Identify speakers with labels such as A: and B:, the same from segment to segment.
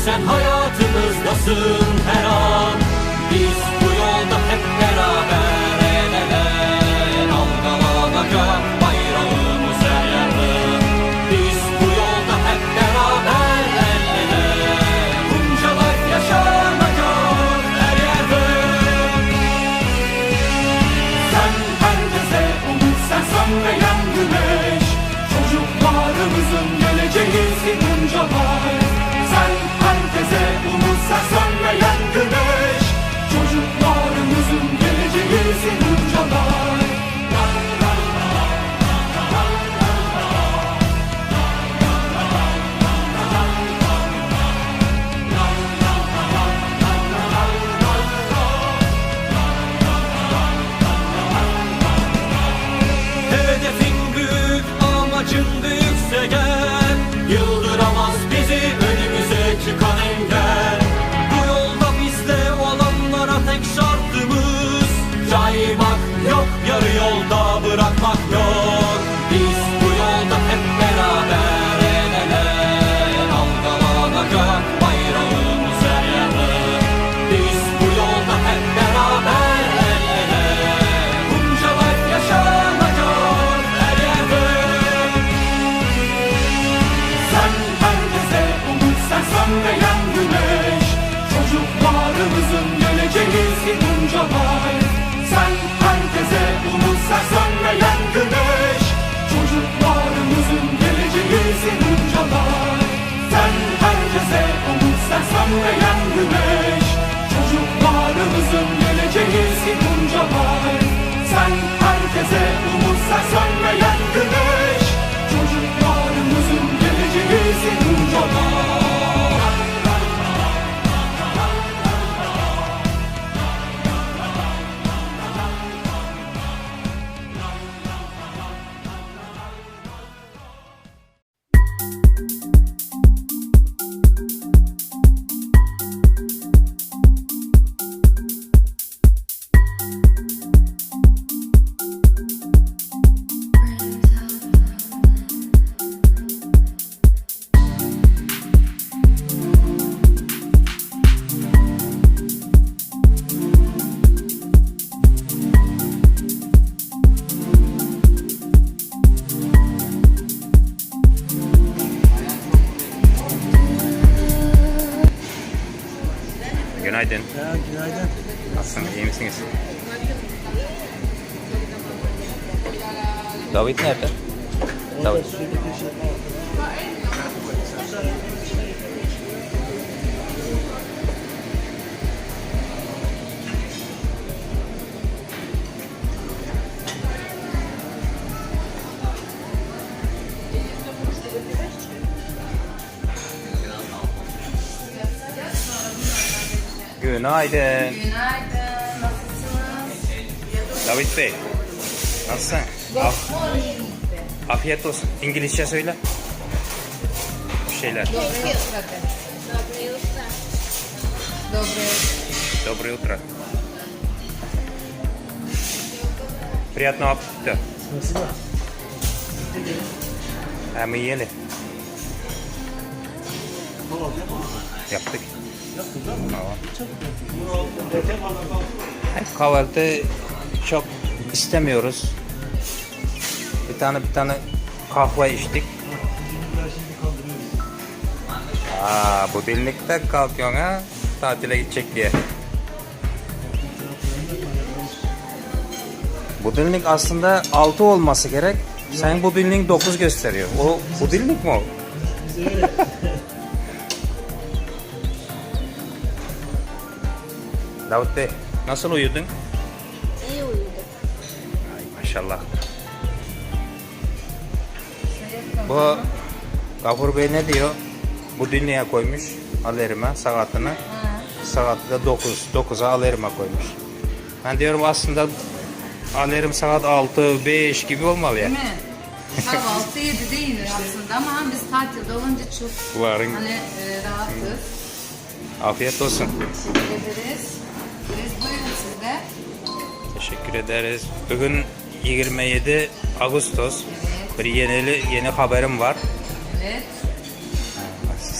A: sen hayatımızdasın her an. Biz bu yolda hep beraber el ele, dalgalanacak bayrağımız her yerde. Biz bu yolda hep beraber el ele, buncalar yaşanacak her yerde. Sen herkese umut, sen sönmeyen güneş, çocuklarımızın geleceğisin buncalar. Sen herkese umut, sen sönmeyen güneş, çocuklarımızın geleceğisin buncalar. Hedefin büyük, amacın büyükse gel, yıldıramaz bizi önümüze çıkan engel. Bu yolda bizde olanlara tek şartımız, caymak yok, yarı yolda bırakmak yok. Biz bu yolda hep beraber el ele, dalgalanacak bayrağımız her yerde. Biz bu yolda hep beraber el ele, buncalar yaşanacak her yerde. Sen herkese umut, sen sönmeyen güneş, çocuklarımızın geleceğisin buncalar. Sen herkese umut, sen sönmeyen güneş, çocuklarımızın geleceğisin buncalar. Sen herkese umut, sen sönmeyen güneş, çocuklarımızın geleceğisin buncalar. Sen herkese umut, sen sönmeyen güneş, çocuklarımızın geleceğisin buncalar.
B: Günaydın.
C: Günaydın.
B: Nasılsınız? İyi misiniz? David nerede? David. Günaydın.
D: Günaydın, nasılsınız?
B: David Bey. Nasılsın? Afiyet olsun. İngilizce söyle. Bir şeyler.
D: Доброе
B: Доброе утро. Приятного аппетита.
C: Спасибо.
B: Мы ели. Yaptık. Tamam. Kahvaltı çok istemiyoruz. Bir tane kahve içtik. Bu dinlikte kalkıyorsun ha, tatile gidecek diye. Bu dinlik aslında 6 olması gerek. Sen bu dinlik 9 gösteriyor. O bu dinlik mi o? Davut Bey, nasıl uyudun?
D: İyi uyudum.
B: Ay maşallah. Bu Gafur Bey ne diyor? Bu dünyaya koymuş alerime saatini. Saati de 9. 9'a alerime koymuş. Ben diyorum aslında alarm saat 6-5 gibi olmalı ya.
D: Değil mi? Kahvaltı 7 değildir aslında ama biz tatilde olunca çok
B: Varın.
D: hani rahatız.
B: Afiyet olsun.
D: Teşekkür ederiz. Biz buyurun sizde.
B: Teşekkür ederiz. Bugün 27 Ağustos.
D: Evet.
B: Bir yeni haberim var.
D: Evet.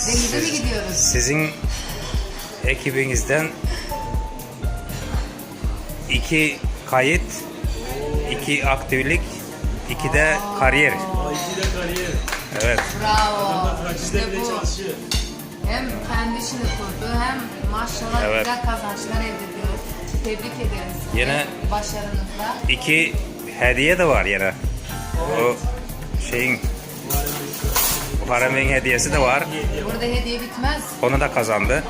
D: Denize mi gidiyoruz?
B: Sizin ekibinizden 2 kayıt, 2 aktiflik, 2 de kariyer. Evet.
D: Bravo.
C: Tatilde
D: İşte
C: bile
D: bu.
C: çalışıyor.
D: Hem kendi işini kurdu hem maşallah
B: Evet.
D: güzel kazançlar elde ediyor. Tebrik ederim sizi.
B: Yine-
D: Başarınızla.
B: 2 hediye de var yine. O şeyin Parfüm'ün hediyesi de var.
D: Burada hediye bitmez.
B: Onu da kazandı.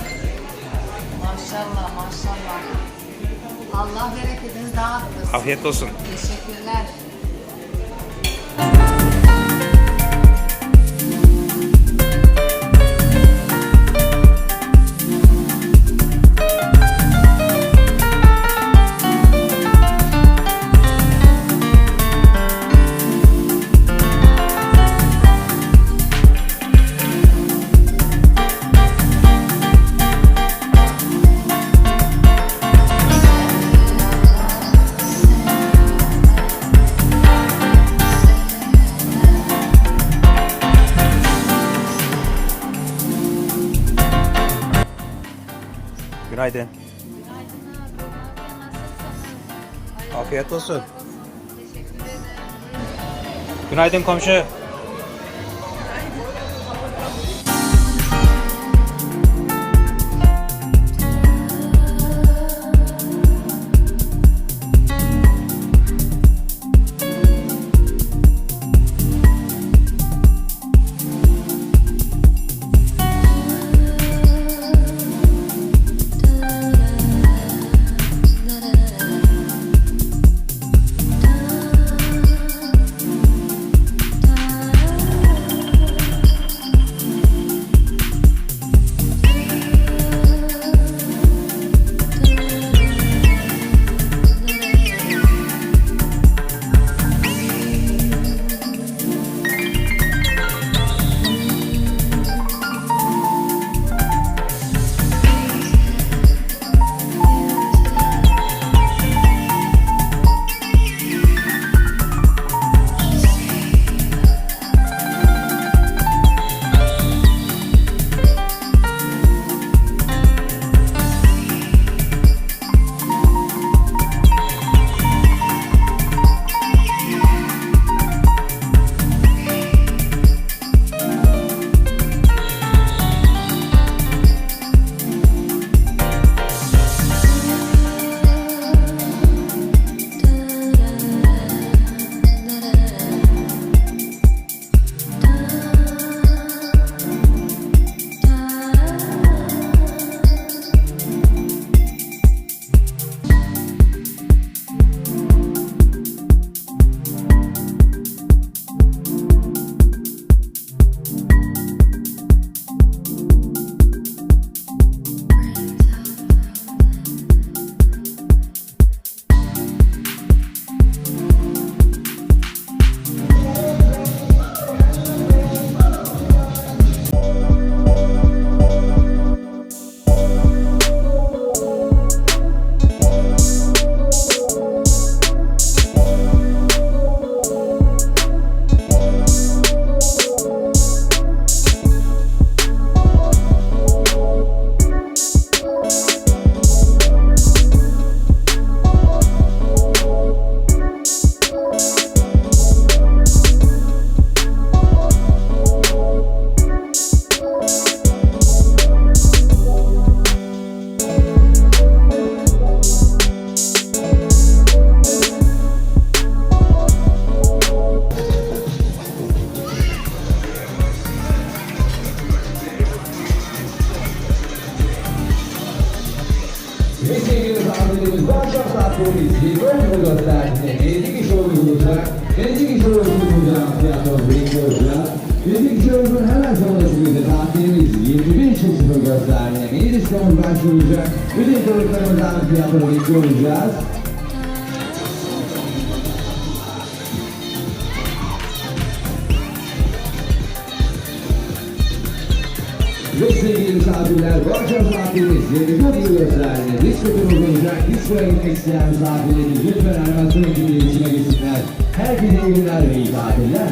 D: Maşallah maşallah. Allah bereketinizi dağıttırsın.
B: Afiyet olsun.
D: Teşekkürler.
B: Günaydın. Afiyet olsun. Günaydın komşu.
E: Ve sevgili sahnelerimiz bu akşam saat 12'de Rolling gösterdiğinde 50 kişi olacak. 50 kişi olacak tiyatro bekliyoruz. 50 kişi olduğunun hemen sonrasında tatilimiz 21.00 gösterdiğinde mini diskomuz başlayacak. Bütün çocuklarımızdan tiyatro bekliyoruz. Ve sevgili misafirler, bu akşam saatimiz 21 gösterdiğinde diskotumuz olacak. Diskoya gitmek isteyen misafirlerimiz lütfen animasyon ekibi iletişime geçsinler. Herkese iyi günler ve iyi tatiller.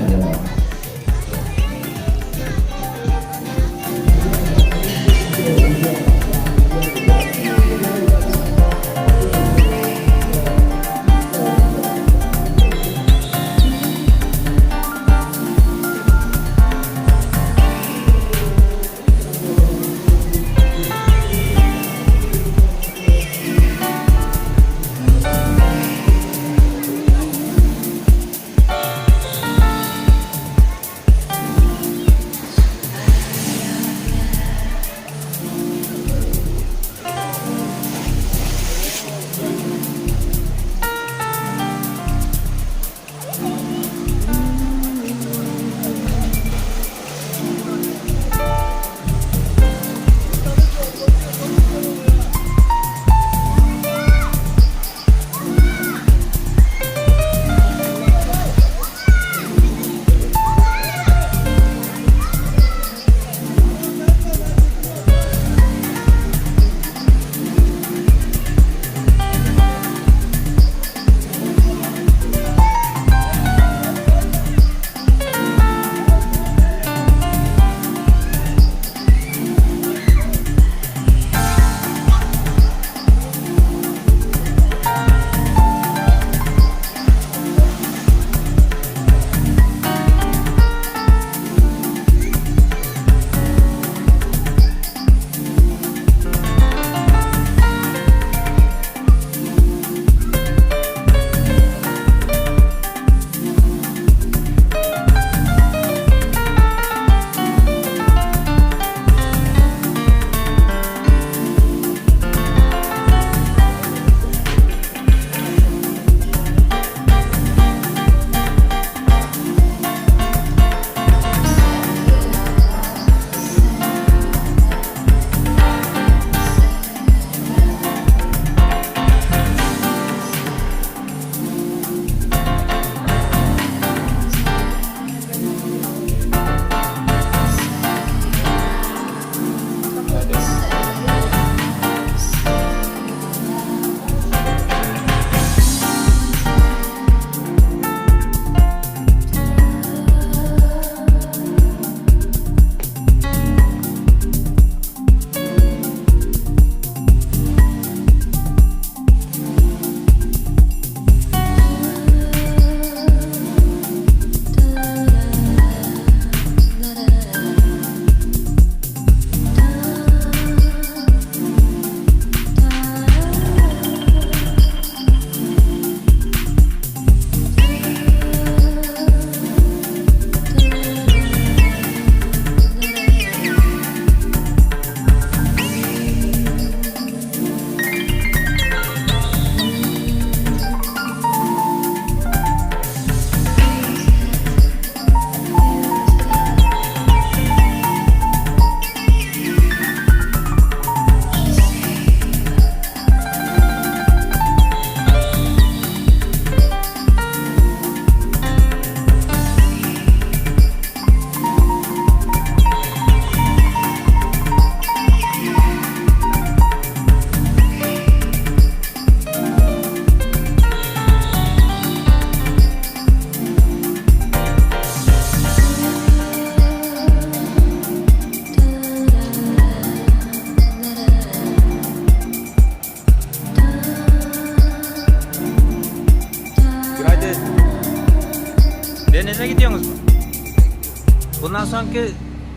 B: Bundan sonraki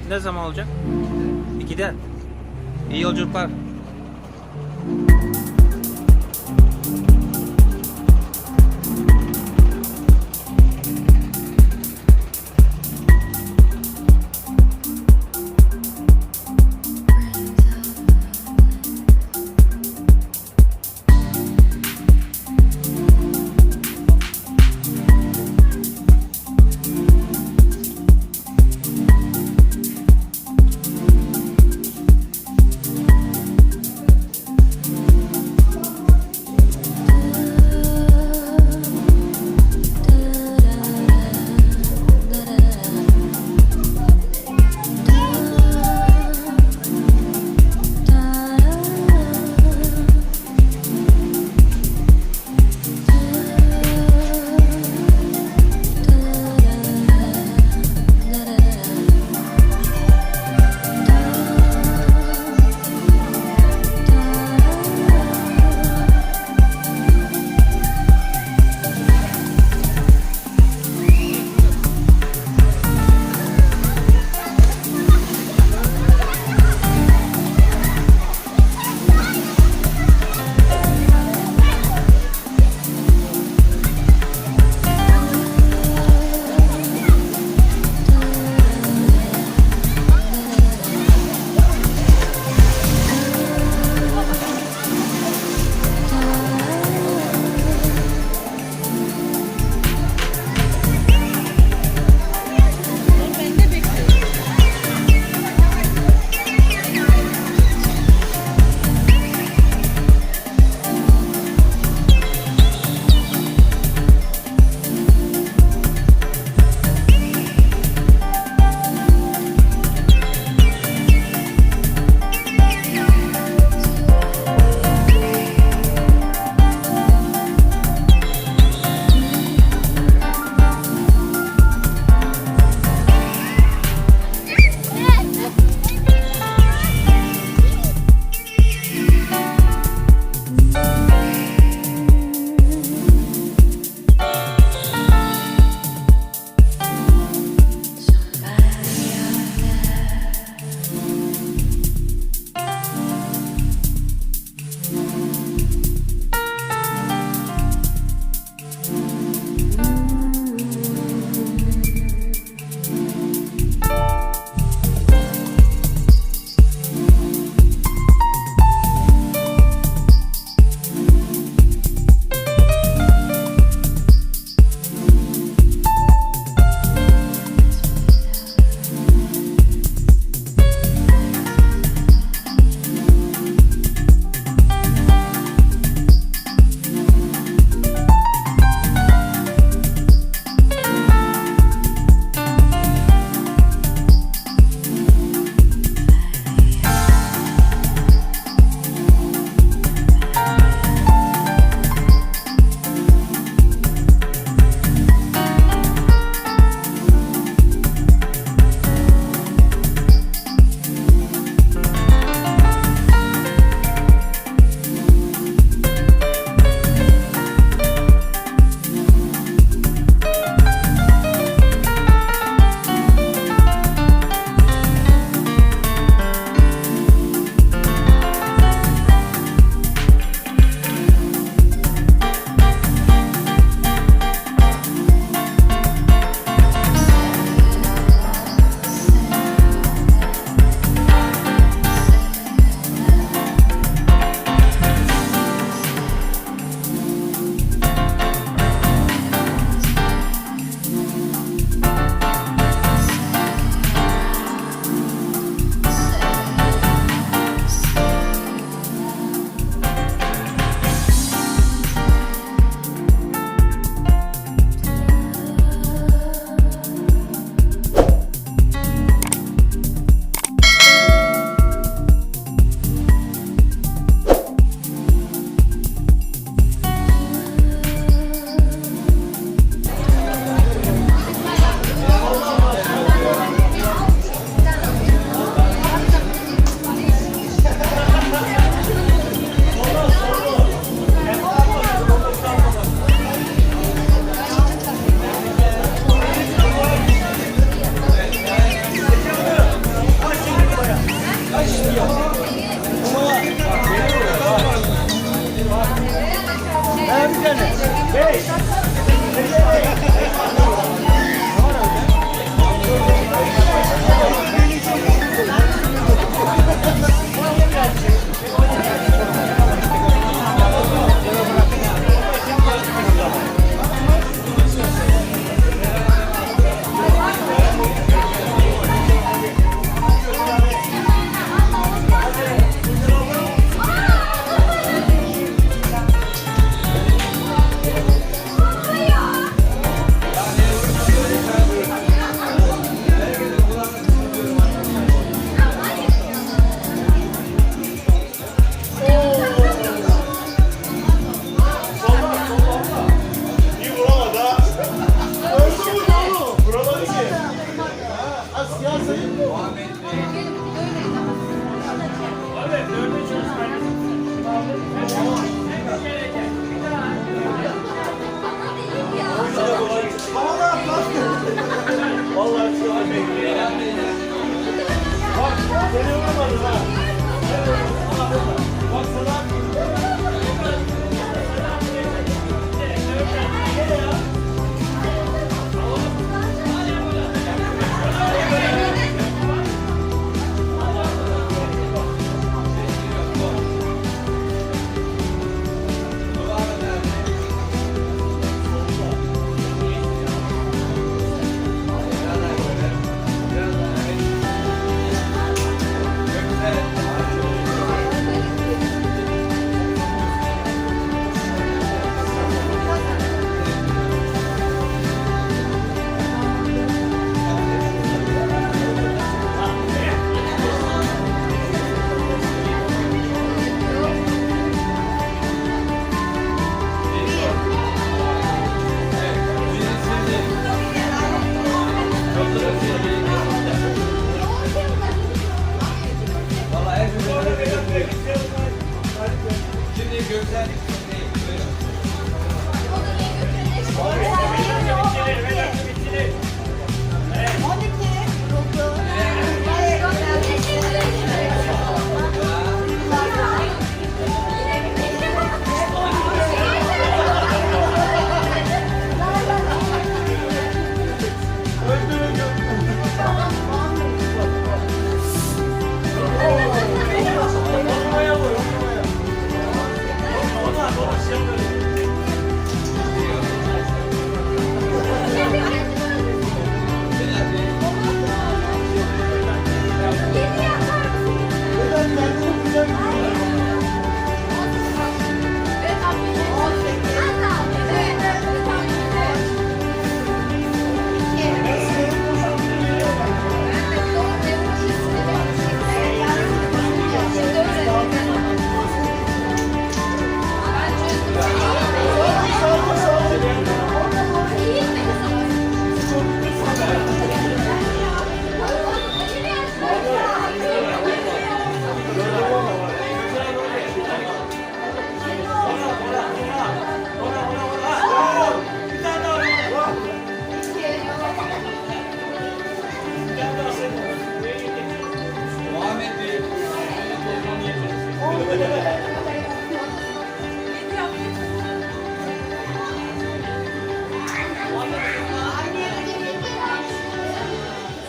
B: ne zaman olacak? 2'de. İyi yolculuklar.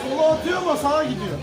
C: Sola atıyor ama sağa gidiyor.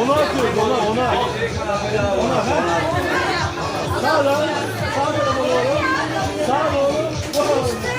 C: Ona atıyoruz, ona. Ona, ha? Sağdan, sağ tarafa doğru. Sağa doğru, bu tarafa.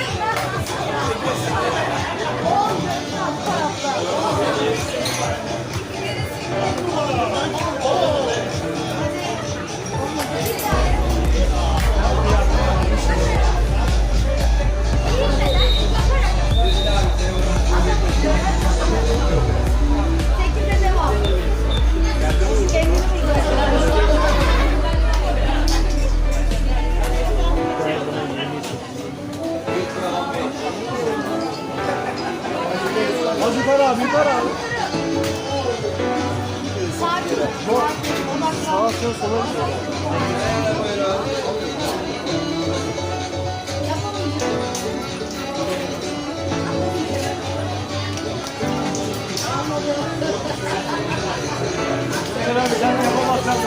C: Şunu sola sen yapamazsan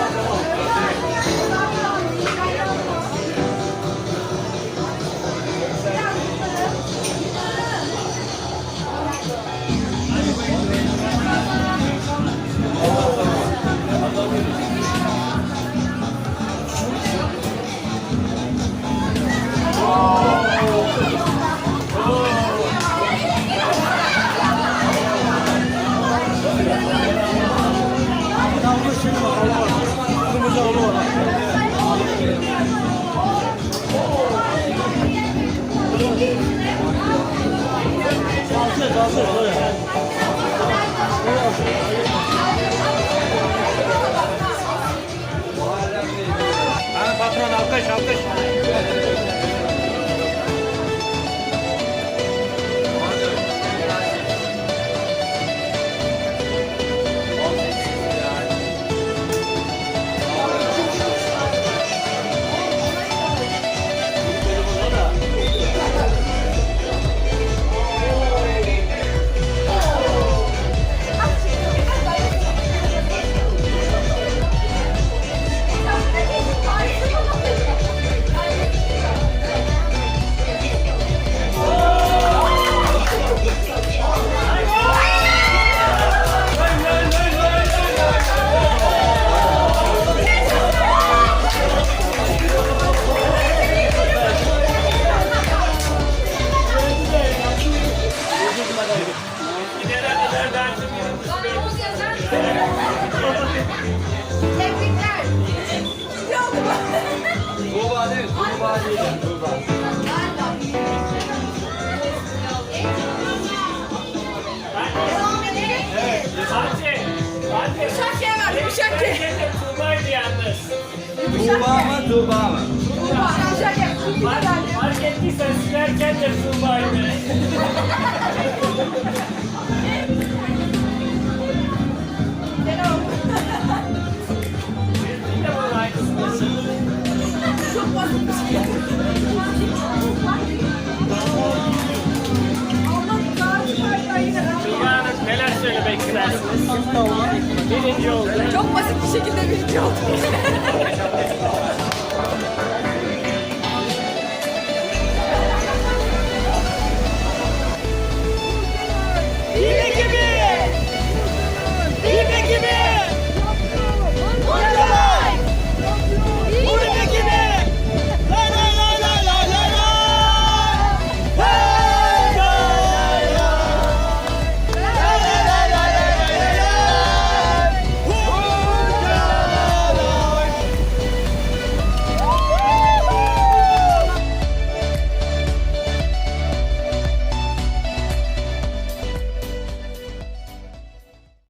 C: patron alkış alkış.
D: Tebrikler.
A: Tuğba değil, Tuğba değil. Tuğba.
D: Devam edelim. Uşak var, uşak
F: Tuğba'ydı yalnız.
A: Tuğba mı, Tuğba mı?
F: Fark ettiysen silerken de Tuğba'ydı. Bir de bunun aynısını.
D: Çok basit bir şey.
F: Tuğba Hanım neler söylemek istersiniz? Birinci oldu.
D: Çok basit bir şekilde birinci oldum.